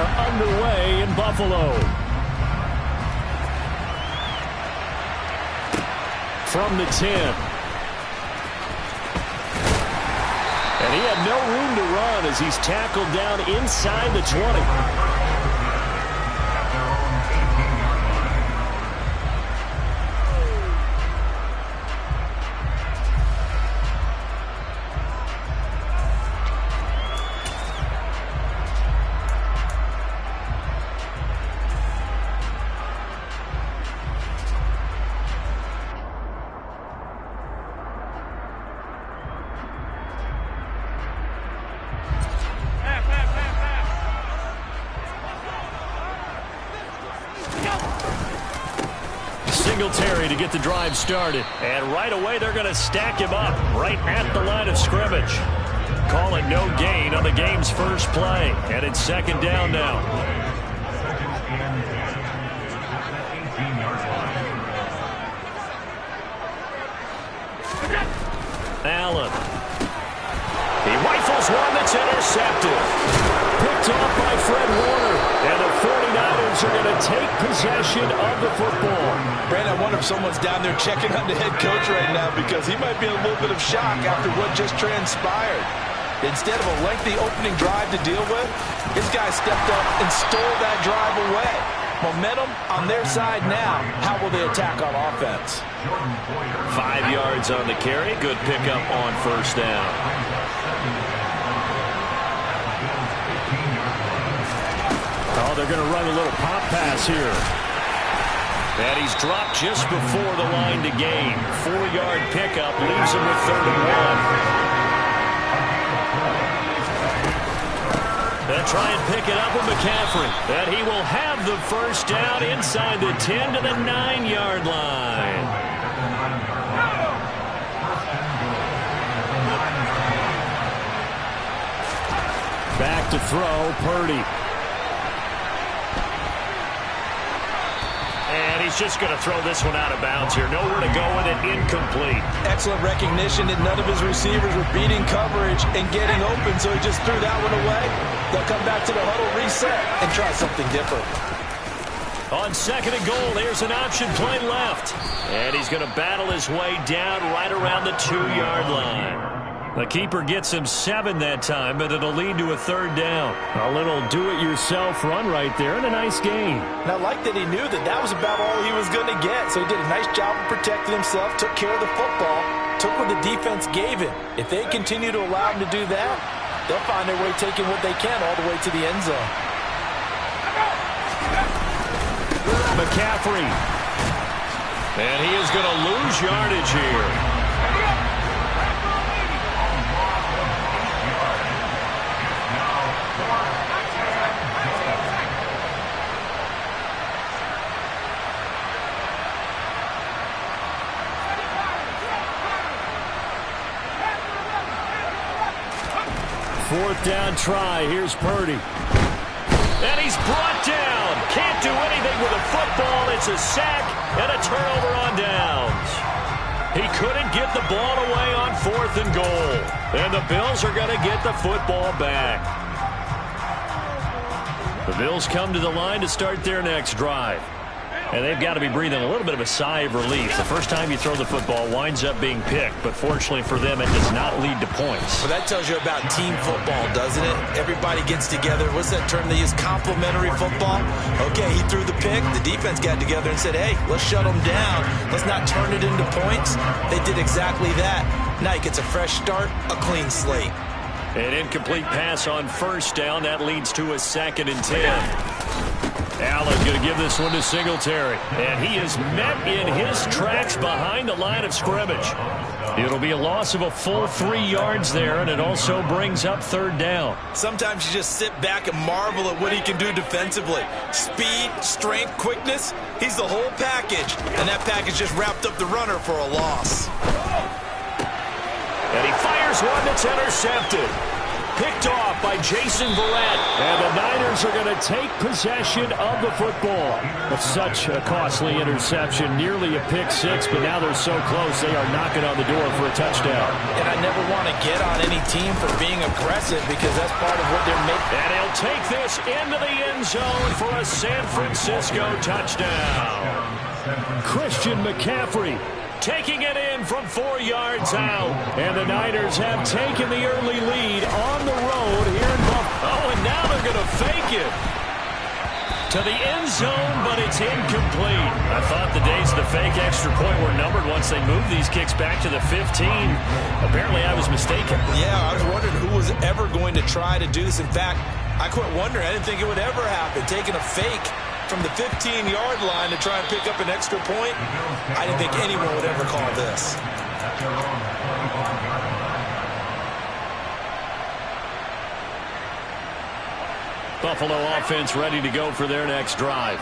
are underway in Buffalo. From the 10. And he had no room to run as he's tackled down inside the 20. Singletary to get the drive started. And right away, they're going to stack him up right at the line of scrimmage. Calling no gain on the game's first play. And it's second down now. Allen. He rifles one that's intercepted. Picked off by Fred Warner. And the 49ers are going to take possession of the football. Brandon, I wonder if someone's down there checking on the head coach right now because he might be in a little bit of shock after what just transpired. Instead of a lengthy opening drive to deal with, his guy stepped up and stole that drive away. Momentum on their side now. How will they attack on offense? 5 yards on the carry. Good pickup on first down. Oh, they're going to run a little pop pass here. And he's dropped just before the line to gain. 4-yard pickup leaves him with 3rd and 1. They'll try and pick it up with McCaffrey. And he will have the first down inside the 10 to the 9-yard line. Back to throw, Purdy. And he's just going to throw this one out of bounds here. Nowhere to go with it, incomplete. Excellent recognition that none of his receivers were beating coverage and getting open, so he just threw that one away. They'll come back to the huddle, reset, and try something different. On 2nd and goal, here's an option play left. And he's going to battle his way down right around the 2-yard line. The keeper gets him 7 that time, but it'll lead to a 3rd down. A little do-it-yourself run right there and a nice gain. And I like that he knew that that was about all he was going to get. So he did a nice job of protecting himself, took care of the football, took what the defense gave him. If they continue to allow him to do that, they'll find their way taking what they can all the way to the end zone. McCaffrey. And he is going to lose yardage here. Fourth down try. Here's Purdy. And he's brought down. Can't do anything with a football. It's a sack and a turnover on downs. He couldn't get the ball away on 4th and goal. And the Bills are going to get the football back. The Bills come to the line to start their next drive. And they've got to be breathing a little bit of a sigh of relief. The first time you throw the football winds up being picked, but fortunately for them, it does not lead to points. Well, that tells you about team football, doesn't it? Everybody gets together. What's that term they use? Complementary football? Okay, he threw the pick. The defense got together and said, hey, let's shut them down. Let's not turn it into points. They did exactly that. Now he gets a fresh start, a clean slate. An incomplete pass on first down. That leads to a 2nd and 10. Allen going to give this one to Singletary. And he is met in his tracks behind the line of scrimmage. It'll be a loss of a full 3 yards there, and it also brings up 3rd down. Sometimes you just sit back and marvel at what he can do defensively. Speed, strength, quickness, he's the whole package. And that package just wrapped up the runner for a loss. And he fires one that's intercepted. Picked off by Jason Verrett. And the Niners are going to take possession of the football. That's such a costly interception. Nearly a pick six, but now they're so close they are knocking on the door for a touchdown. And I never want to get on any team for being aggressive because that's part of what they're making. And he'll take this into the end zone for a San Francisco touchdown. Christian McCaffrey taking it in from 4 yards out. And the Niners have taken the early lead on the road here in Buffalo. Oh, and now they're going to fake it to the end zone, but it's incomplete. I thought the days of the fake extra point were numbered once they moved these kicks back to the 15. Apparently, I was mistaken. Yeah, I was wondering who was ever going to try to do this. In fact, I quit wondering. I didn't think it would ever happen. Taking a fake from the 15-yard line to try and pick up an extra point, I didn't think anyone would ever call this. Buffalo offense ready to go for their next drive.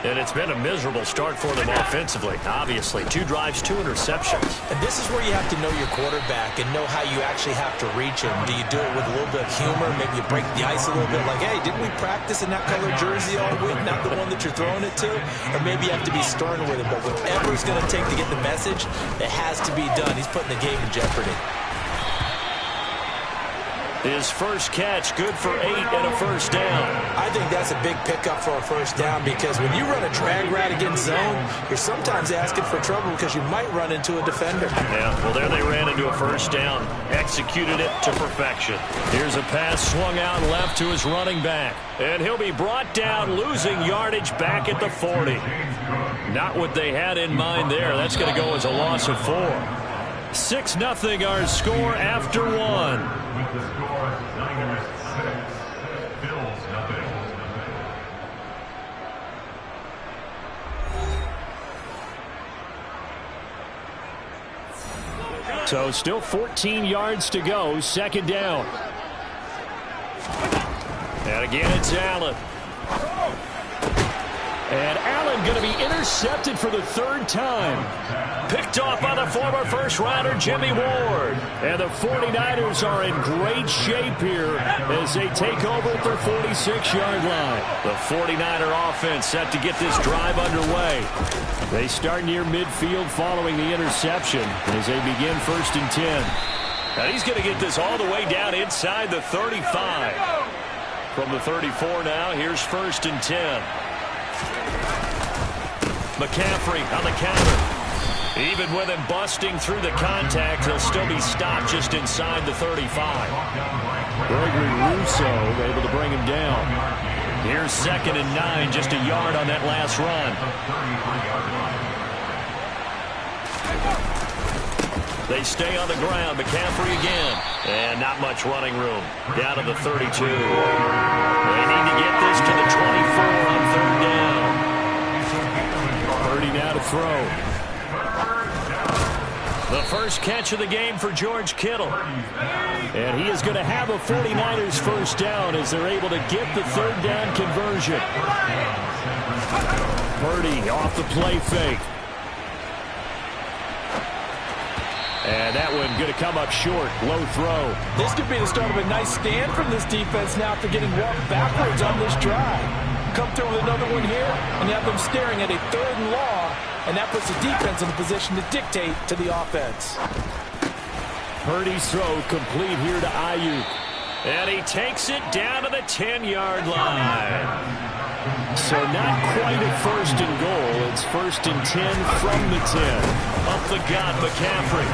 And it's been a miserable start for them offensively. Obviously, 2 drives, 2 interceptions. And this is where you have to know your quarterback and know how you actually have to reach him. Do you do it with a little bit of humor? Maybe you break the ice a little bit like, hey, didn't we practice in that color jersey all week, not the one that you're throwing it to? Or maybe you have to be stern with him. But whatever it's going to take to get the message, it has to be done. He's putting the game in jeopardy. His first catch, good for 8 and a first down. I think that's a big pickup for a first down because when you run a drag route against zone, you're sometimes asking for trouble because you might run into a defender. Yeah, well, there they ran into a first down. Executed it to perfection. Here's a pass swung out left to his running back. And he'll be brought down, losing yardage back at the 40. Not what they had in mind there. That's going to go as a loss of 4. 6-0 our score after 1. With the score, Niners 6, Bills nothing. So still 14 yards to go, second down. And again, it's Allen. And Allen going to be intercepted for the 3rd time. Picked off by the former first-rounder Jimmy Ward. And the 49ers are in great shape here as they take over at their 46-yard line. The 49er offense set to get this drive underway. They start near midfield following the interception as they begin 1st and 10. And he's going to get this all the way down inside the 35. From the 34 now, here's 1st and 10. McCaffrey on the counter. Even with him busting through the contact, he'll still be stopped just inside the 35. Gregory Rousseau able to bring him down. Here's 2nd and 9, just a yard on that last run. They stay on the ground. McCaffrey again. And not much running room. Down to the 32. They need to get this to the 24 on 3rd down. 30 now to throw. The first catch of the game for George Kittle. And he is going to have a 49ers first down as they're able to get the 3rd down conversion. Purdy off the play fake. And that one going to come up short. Low throw. This could be the start of a nice stand from this defense now after getting walked backwards on this drive. Come through with another one here, and you have them staring at a 3rd and long, and that puts the defense in a position to dictate to the offense. Purdy's throw complete here to Ayuk. And he takes it down to the 10-yard line. So not quite a 1st and goal. It's 1st and 10 from the 10. Up the gut, McCaffrey.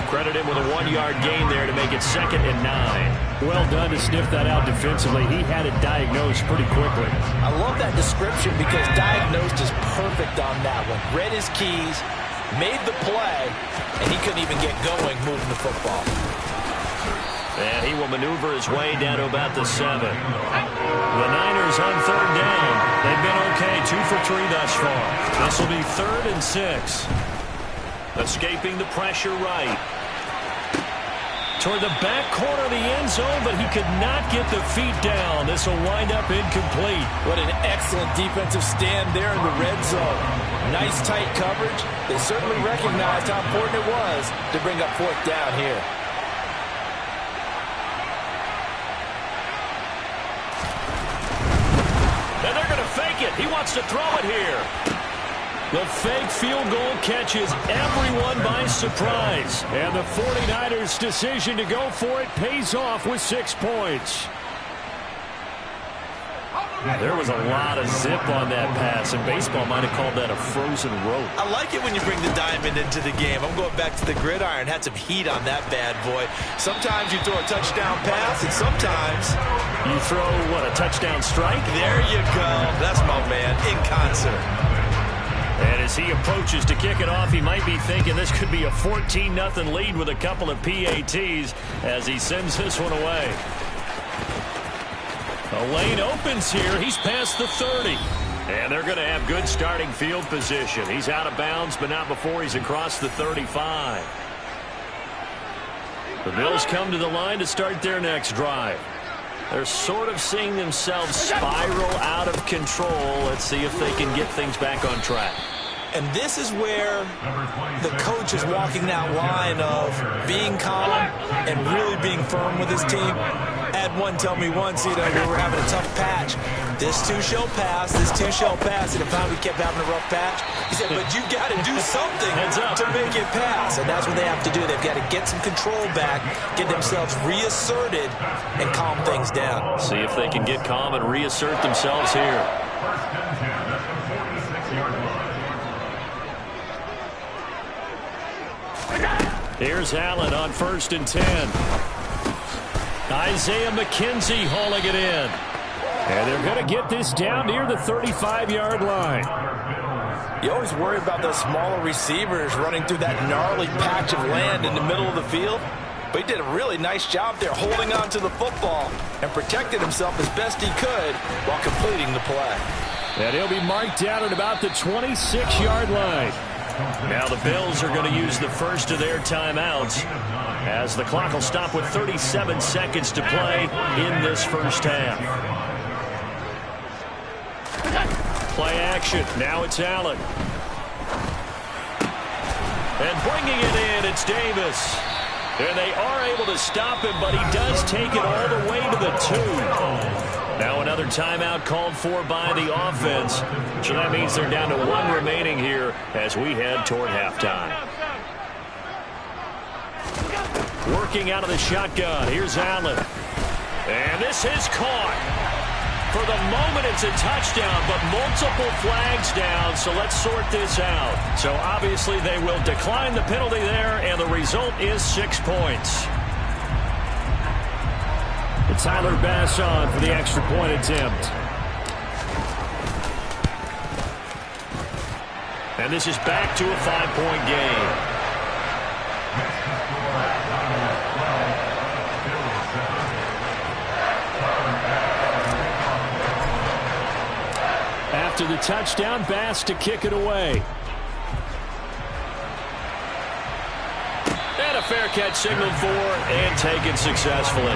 Credit him with a 1-yard gain there to make it 2nd and 9. Well done to sniff that out defensively. He had it diagnosed pretty quickly. I love that description because diagnosed is perfect on that one. Read his keys, made the play, and he couldn't even get going moving the football. And he will maneuver his way down to about the 7. The Niners on 3rd down. They've been okay, 2 for 3 thus far. This will be 3rd and 6. Escaping the pressure right. Toward the back corner of the end zone, but he could not get the feet down. This will wind up incomplete. What an excellent defensive stand there in the red zone. Nice tight coverage. They certainly recognized how important it was to bring up 4th down here. And they're going to fake it. He wants to throw it here. The fake field goal catches everyone by surprise. And the 49ers' decision to go for it pays off with 6 points. There was a lot of zip on that pass, and baseball might have called that a frozen rope. I like it when you bring the diamond into the game. I'm going back to the gridiron. Had some heat on that bad boy. Sometimes you throw a touchdown pass, and sometimes you throw, what, a touchdown strike? There you go. That's my man, in concert. And as he approaches to kick it off, he might be thinking this could be a 14-0 lead with a couple of PATs as he sends this one away. A lane opens here. He's past the 30. And they're going to have good starting field position. He's out of bounds, but not before he's across the 35. The Bills come to the line to start their next drive. They're sort of seeing themselves spiral out of control. Let's see if they can get things back on track. And this is where the coach is walking that line of being calm and really being firm with his team. I had one tell me once, we were having a tough patch. This too shall pass, this too shall pass. And if we kept having a rough patch, he said, but you got to do something to make it pass. And that's what they have to do. They've got to get some control back, get themselves reasserted, and calm things down. See if they can get calm and reassert themselves here. First and 10. That's the 46-yard line. Here's Allen on 1st and 10. Isaiah McKenzie hauling it in. And they're going to get this down near the 35-yard line. You always worry about those smaller receivers running through that gnarly patch of land in the middle of the field. But he did a really nice job there holding on to the football and protected himself as best he could while completing the play. And he'll be marked down at about the 26-yard line. Now the Bills are going to use the first of their timeouts as the clock will stop with 37 seconds to play in this first half. Play action. Now it's Allen. And bringing it in, it's Davis. And they are able to stop him, but he does take it all the way to the 2. Now another timeout called for by the offense. So that means they're down to 1 remaining here as we head toward halftime. Working out of the shotgun. Here's Allen. And this is caught. For the moment, it's a touchdown, but multiple flags down, so let's sort this out. So obviously they will decline the penalty there, and the result is 6 points. Tyler Bass on for the extra point attempt. And this is back to a 5-point game. After the touchdown, Bass to kick it away. And a fair catch signaled for and taken successfully.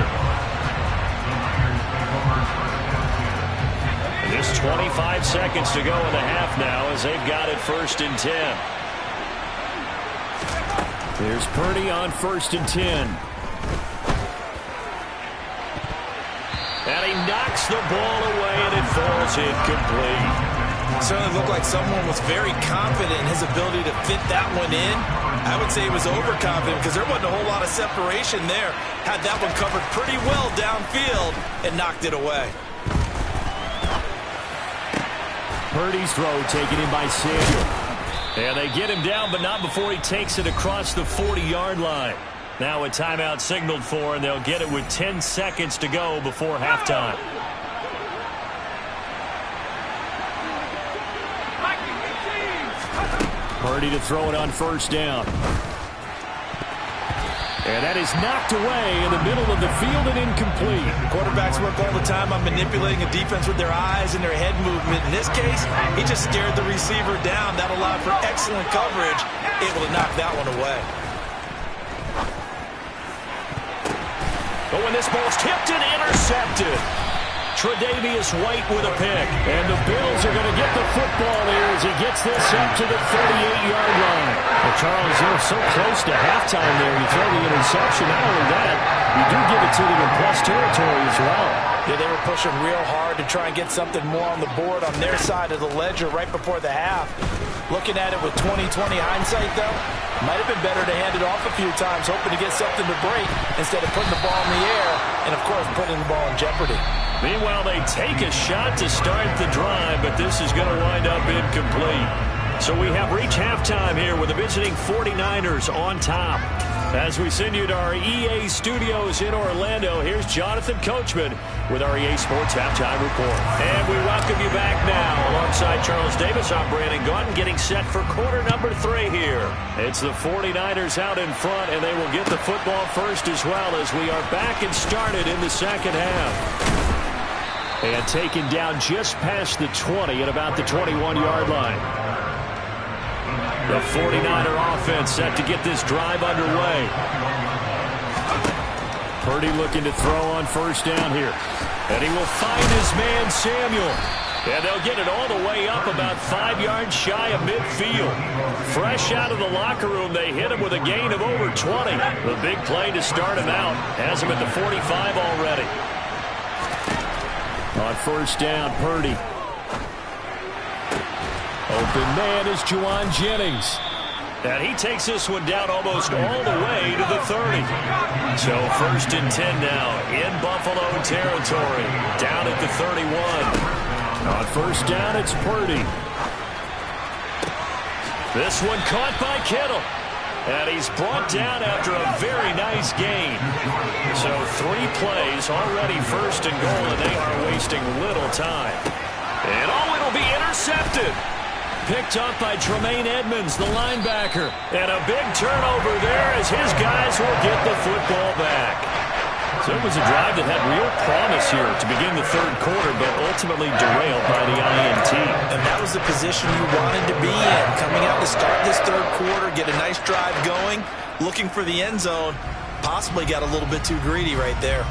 Just 25 seconds to go in the half now as they've got it 1st and 10. Here's Purdy on 1st and 10. And he knocks the ball away and it falls incomplete. Certainly looked like someone was very confident in his ability to fit that one in. I would say he was overconfident because there wasn't a whole lot of separation there. Had that one covered pretty well downfield and knocked it away. Purdy's throw taken in by Samuel. And they get him down, but not before he takes it across the 40-yard line. Now a timeout signaled for, and they'll get it with 10 seconds to go before halftime. Purdy to throw it on 1st down. And that is knocked away in the middle of the field and incomplete. Quarterbacks work all the time on manipulating a defense with their eyes and their head movement. In this case, he just stared the receiver down. That allowed for excellent coverage, able to knock that one away. But when this ball's tipped and intercepted, Tre'Davious White with a pick. And the Bills are going to get the football here as he gets this up to the 38-yard line. Well, Charles, you're so close to halftime there. You throw the interception. Not only that, You do give it to them in plus territory as well. Yeah, they were pushing real hard to try and get something more on the board on their side of the ledger right before the half. Looking at it with 20/20 hindsight, though, might have been better to hand it off a few times, hoping to get something to break instead of putting the ball in the air and, of course, putting the ball in jeopardy. Meanwhile, they take a shot to start the drive, but this is going to wind up incomplete. So we have reached halftime here with the visiting 49ers on top. As we send you to our EA studios in Orlando, here's Jonathan Coachman with our EA Sports Halftime Report. And we welcome you back now. Alongside Charles Davis, I'm Brandon Gaudin, getting set for quarter number 3 here. It's the 49ers out in front, and they will get the football first as well as we are back and started in the second half. And taken down just past the 20 at about the 21-yard line. The 49er offense set to get this drive underway. Purdy looking to throw on first down here. And he will find his man Samuel. And they'll get it all the way up about 5 yards shy of midfield. Fresh out of the locker room, they hit him with a gain of over 20. The big play to start him out. Has him at the 45 already. On first down, Purdy. Open man is Juwan Jennings. And he takes this one down almost all the way to the 30. So first and 10 now in Buffalo territory. Down at the 31. On first down, it's Purdy. This one caught by Kittle. And he's brought down after a very nice gain. So 3 plays already first and goal, and they are wasting little time. And it'll be intercepted. Picked up by Tremaine Edmonds, the linebacker. And a big turnover there as his guys will get the football back. So it was a drive that had real promise here to begin the third quarter, but ultimately derailed by the INT. And that was the position you wanted to be in. Coming out to start this third quarter, get a nice drive going, looking for the end zone. Possibly got a little bit too greedy right there.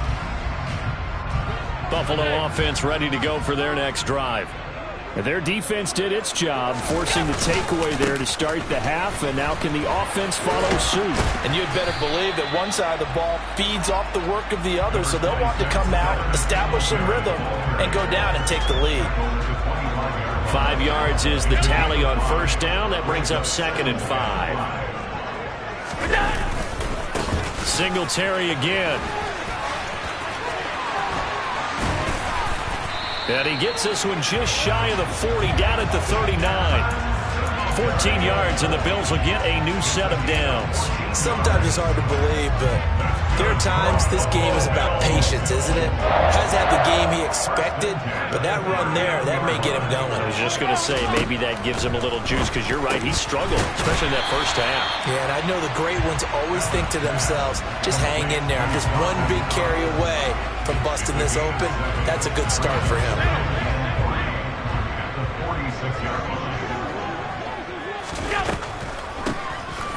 Buffalo offense ready to go for their next drive. Their defense did its job, forcing the takeaway there to start the half, and now can the offense follow suit? And you'd better believe that one side of the ball feeds off the work of the other, so they'll want to come out, establish some rhythm, and go down and take the lead. 5 yards is the tally on first down. That brings up second and 5. Singletary again. And he gets this one just shy of the 40, down at the 39. 14 yards, and the Bills will get a new set of downs. Sometimes it's hard to believe, but there are times this game is about patience, isn't it? Hasn't had the game he expected, but that run there, that may get him going. I was just going to say, maybe that gives him a little juice, because you're right, he struggled, especially in that first half. Yeah, and I know the great ones always think to themselves, just hang in there. I'm just one big carry away from busting this open. That's a good start for him.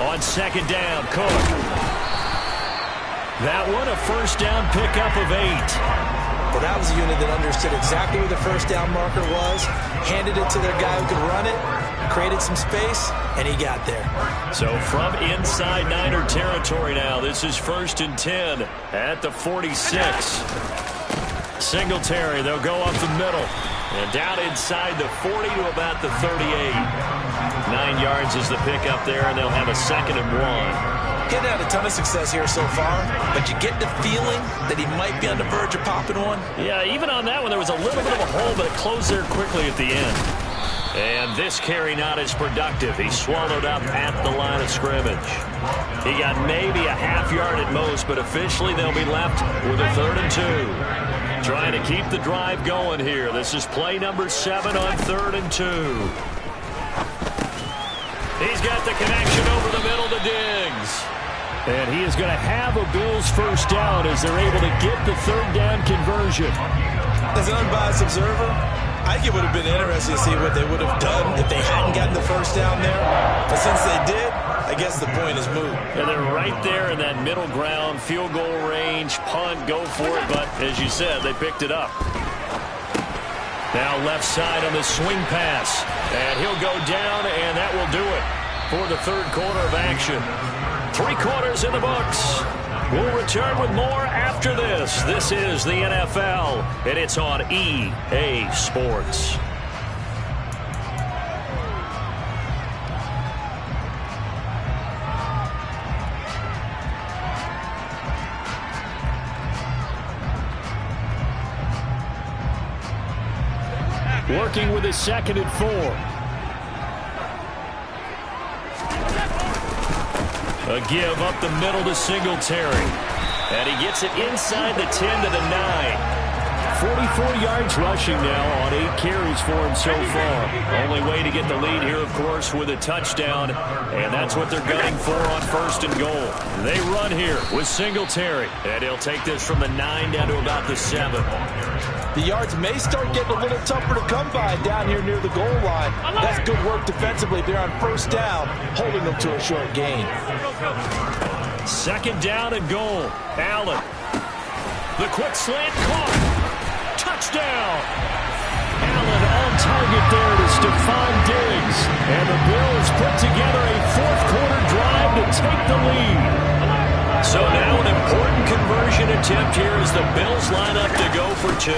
On second down, Cook. That one a first down pickup of 8. Well, that was a unit that understood exactly where the first down marker was, handed it to their guy who could run it, created some space, and he got there. So from inside Niner territory now, this is first and 10 at the 46. Singletary, they'll go up the middle. And down inside the 40 to about the 38. 9 yards is the pickup there, and they'll have a second and 1. Getting had a ton of success here so far, but you get the feeling that he might be on the verge of popping one. Yeah, even on that one, there was a little bit of a hole, but it closed there quickly at the end. And this carry not as productive. He swallowed up at the line of scrimmage. He got maybe a half yard at most, but officially they'll be left with a 3rd and 2. Trying to keep the drive going here. This is play number 7 on 3rd and 2. He's got the connection over the middle to Diggs. And he is going to have a Bills first down as they're able to get the 3rd down conversion. As an unbiased observer, I think it would have been interesting to see what they would have done if they hadn't gotten the first down there. But since they did, I guess the point is moot. And they're right there in that middle ground, field goal range, punt, go for it. But as you said, they picked it up. Now left side on the swing pass. And he'll go down, and that will do it for the third quarter of action. 3 quarters in the books. We'll return with more after this. This is the NFL, and it's on EA Sports. Working with his 2nd and 4. A give up the middle to Singletary. And he gets it inside the 10 to the 9. 44 yards rushing now on 8 carries for him so far. Only way to get the lead here, of course, with a touchdown. And that's what they're gunning for on 1st and goal. They run here with Singletary. And he'll take this from the 9 down to about the 7. The yards may start getting a little tougher to come by down here near the goal line. That's good work defensively. They're on 1st down, holding them to a short gain. 2nd down and goal. Allen. The quick slant caught. Touchdown. Allen on target there to Stephon Diggs. And the Bills put together a 4th quarter drive to take the lead. So now an important conversion attempt here as the Bills line up to go for 2.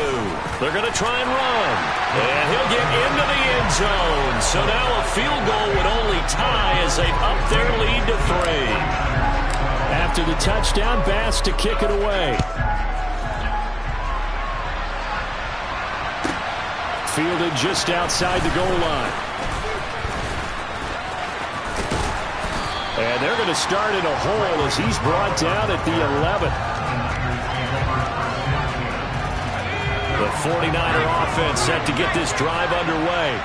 They're going to try and run. And he'll get into the end zone. So now a field goal would only tie as they've upped their lead to 3. After the touchdown, Bass to kick it away. Fielded just outside the goal line. And they're going to start in a hole as he's brought down at the 11. The 49er offense set to get this drive underway.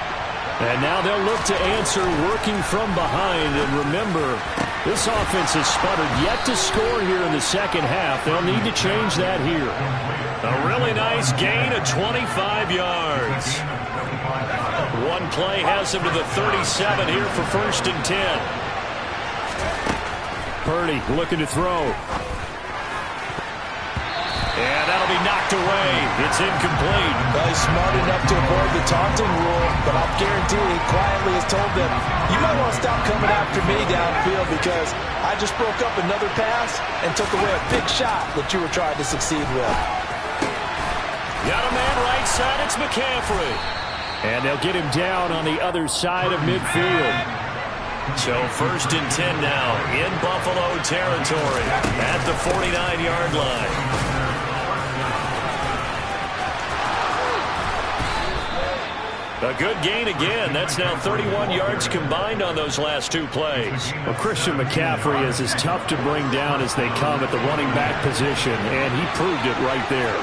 And now they'll look to answer working from behind. And remember, this offense has sputtered yet to score here in the 2nd half. They'll need to change that here. A really nice gain of 25 yards. One play has him to the 37 here for 1st and 10. Purdy looking to throw. And that'll be knocked away. It's incomplete. Well, he's smart enough to avoid the taunting rule, but I'll guarantee he quietly has told them, you might want to stop coming after me downfield because I just broke up another pass and took away a big shot that you were trying to succeed with. Got a man right side. It's McCaffrey. And they'll get him down on the other side of midfield. So 1st and 10 now in Buffalo territory at the 49-yard line. A good gain again. That's now 31 yards combined on those last 2 plays. Well, Christian McCaffrey is as tough to bring down as they come at the running back position, and he proved it right there.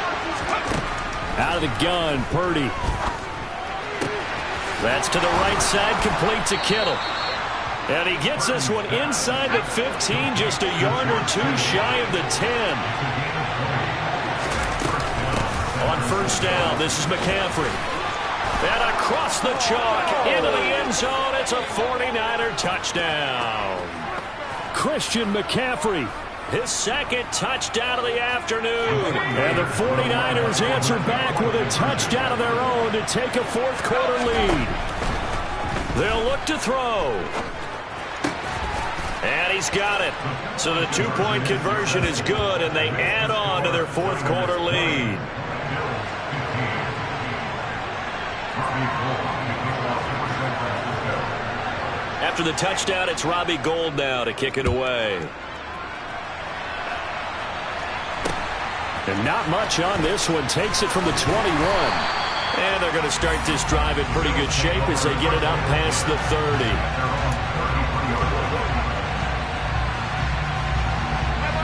Out of the gun, Purdy. That's to the right side, complete to Kittle. And he gets this one inside the 15, just a yard or 2 shy of the 10. On 1st down, this is McCaffrey. And across the chalk, into the end zone, it's a 49er touchdown. Christian McCaffrey, his 2nd touchdown of the afternoon. And the 49ers answer back with a touchdown of their own to take a 4th quarter lead. They'll look to throw. And he's got it. So the 2-point conversion is good, and they add on to their 4th quarter lead. After the touchdown, it's Robbie Gould now to kick it away. And not much on this one. Takes it from the 21. And they're going to start this drive in pretty good shape as they get it up past the 30.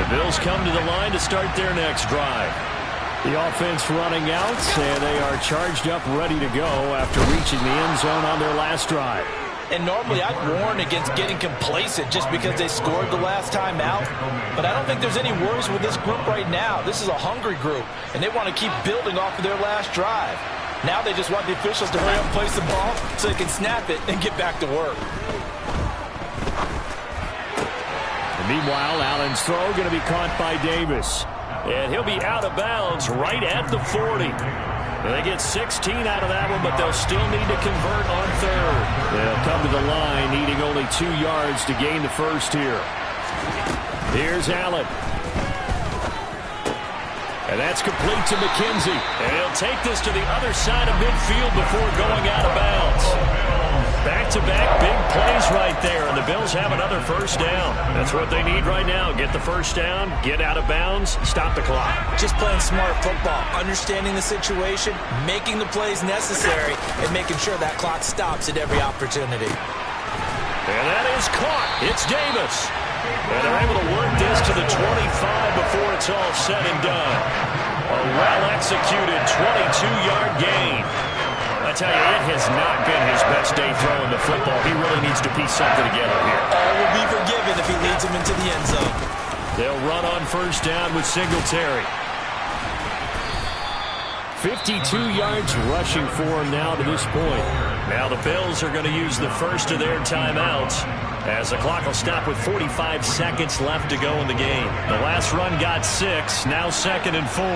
The Bills come to the line to start their next drive. The offense running out, and they are charged up, ready to go after reaching the end zone on their last drive. And normally I'd warn against getting complacent just because they scored the last time out. But I don't think there's any worries with this group right now. This is a hungry group, and they want to keep building off of their last drive. Now they just want the officials to hurry up and place the ball so they can snap it and get back to work. And meanwhile, Allen's throw going to be caught by Davis. And he'll be out of bounds right at the 40. They get 16 out of that one, but they'll still need to convert on 3rd. They'll come to the line, needing only 2 yards to gain the first here. Here's Allen. And that's complete to McKenzie. And he'll take this to the other side of midfield before going out of bounds. Back-to-back big plays right there, and the Bills have another first down. That's what they need right now. Get the first down, get out of bounds, stop the clock. Just playing smart football, understanding the situation, making the plays necessary, and making sure that clock stops at every opportunity. And that is caught. It's Davis. And they're able to work this to the 25 before it's all said and done. A well-executed 22-yard gain. I tell you, it has not been his best day throwing the football. He really needs to piece something together here. All will be forgiven if he leads him into the end zone. They'll run on first down with Singletary. 52 yards rushing for him now to this point. Now the Bills are going to use the first of their timeouts as the clock will stop with 45 seconds left to go in the game. The last run got 6, now 2nd and 4.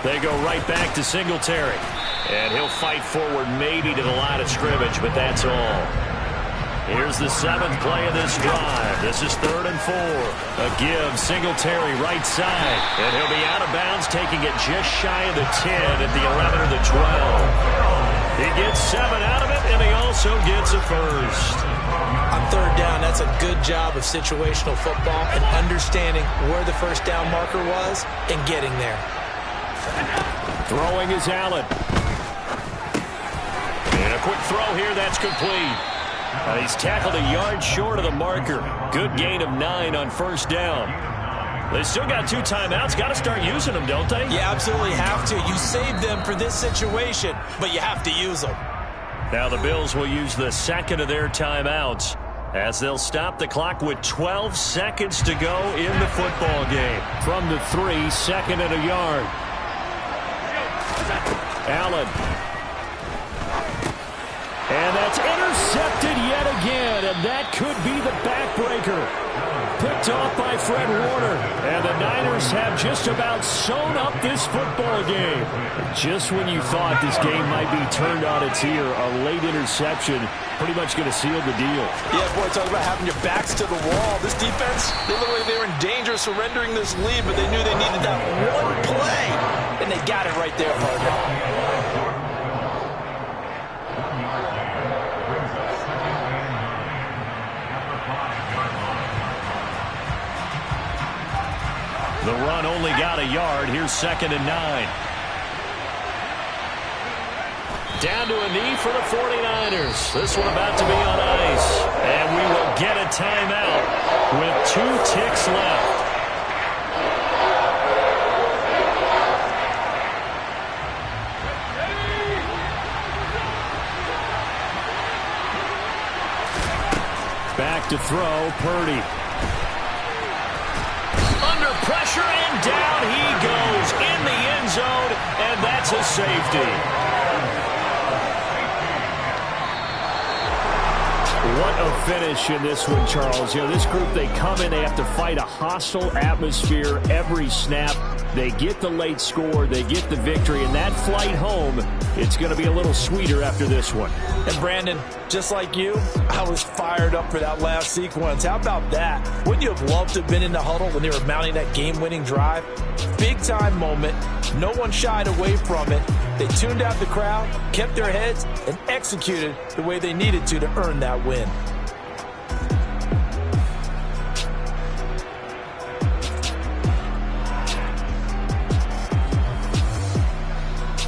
They go right back to Singletary. And he'll fight forward maybe to the line of scrimmage, but that's all. Here's the 7th play of this drive. This is 3rd and 4. A give, Singletary right side. And he'll be out of bounds, taking it just shy of the 10 at the 11 or the 12. He gets 7 out of it, and he also gets a first. On 3rd down, that's a good job of situational football and understanding where the first down marker was and getting there. Throwing is Allen. And a quick throw here, that's complete. He's tackled a yard short of the marker. Good gain of 9 on first down. They still got 2 timeouts. Got to start using them, don't they? You absolutely have to. You save them for this situation, but you have to use them. Now the Bills will use the 2nd of their timeouts as they'll stop the clock with 12 seconds to go in the football game. From the 3, 2nd and a yard. Allen. And that's intercepted yet again, and that could be the backbreaker. Picked off by Fred Warner, and the Niners have just about sewn up this football game. Just when you thought this game might be turned on its ear, a late interception pretty much going to seal the deal. Yeah, boy, talk about having your backs to the wall. This defense, they look like they were in danger of surrendering this lead, but they knew they needed that one play, and they got it right there, partner. The run only got a yard. Here's 2nd and 9. Down to a knee for the 49ers. This one about to be on ice. And we will get a timeout with 2 ticks left. Back to throw, Purdy. Under pressure, and down he goes in the end zone, and that's a safety. What a finish in this one, Charles. You know, this group, they come in, they have to fight a hostile atmosphere every snap. They get the late score, they get the victory, and that flight home, it's going to be a little sweeter after this one. And Brandon, just like you, I was fired up for that last sequence. How about that? Wouldn't you have loved to have been in the huddle when they were mounting that game-winning drive? Big-time moment. No one shied away from it. They tuned out the crowd, kept their heads, and executed the way they needed to earn that win.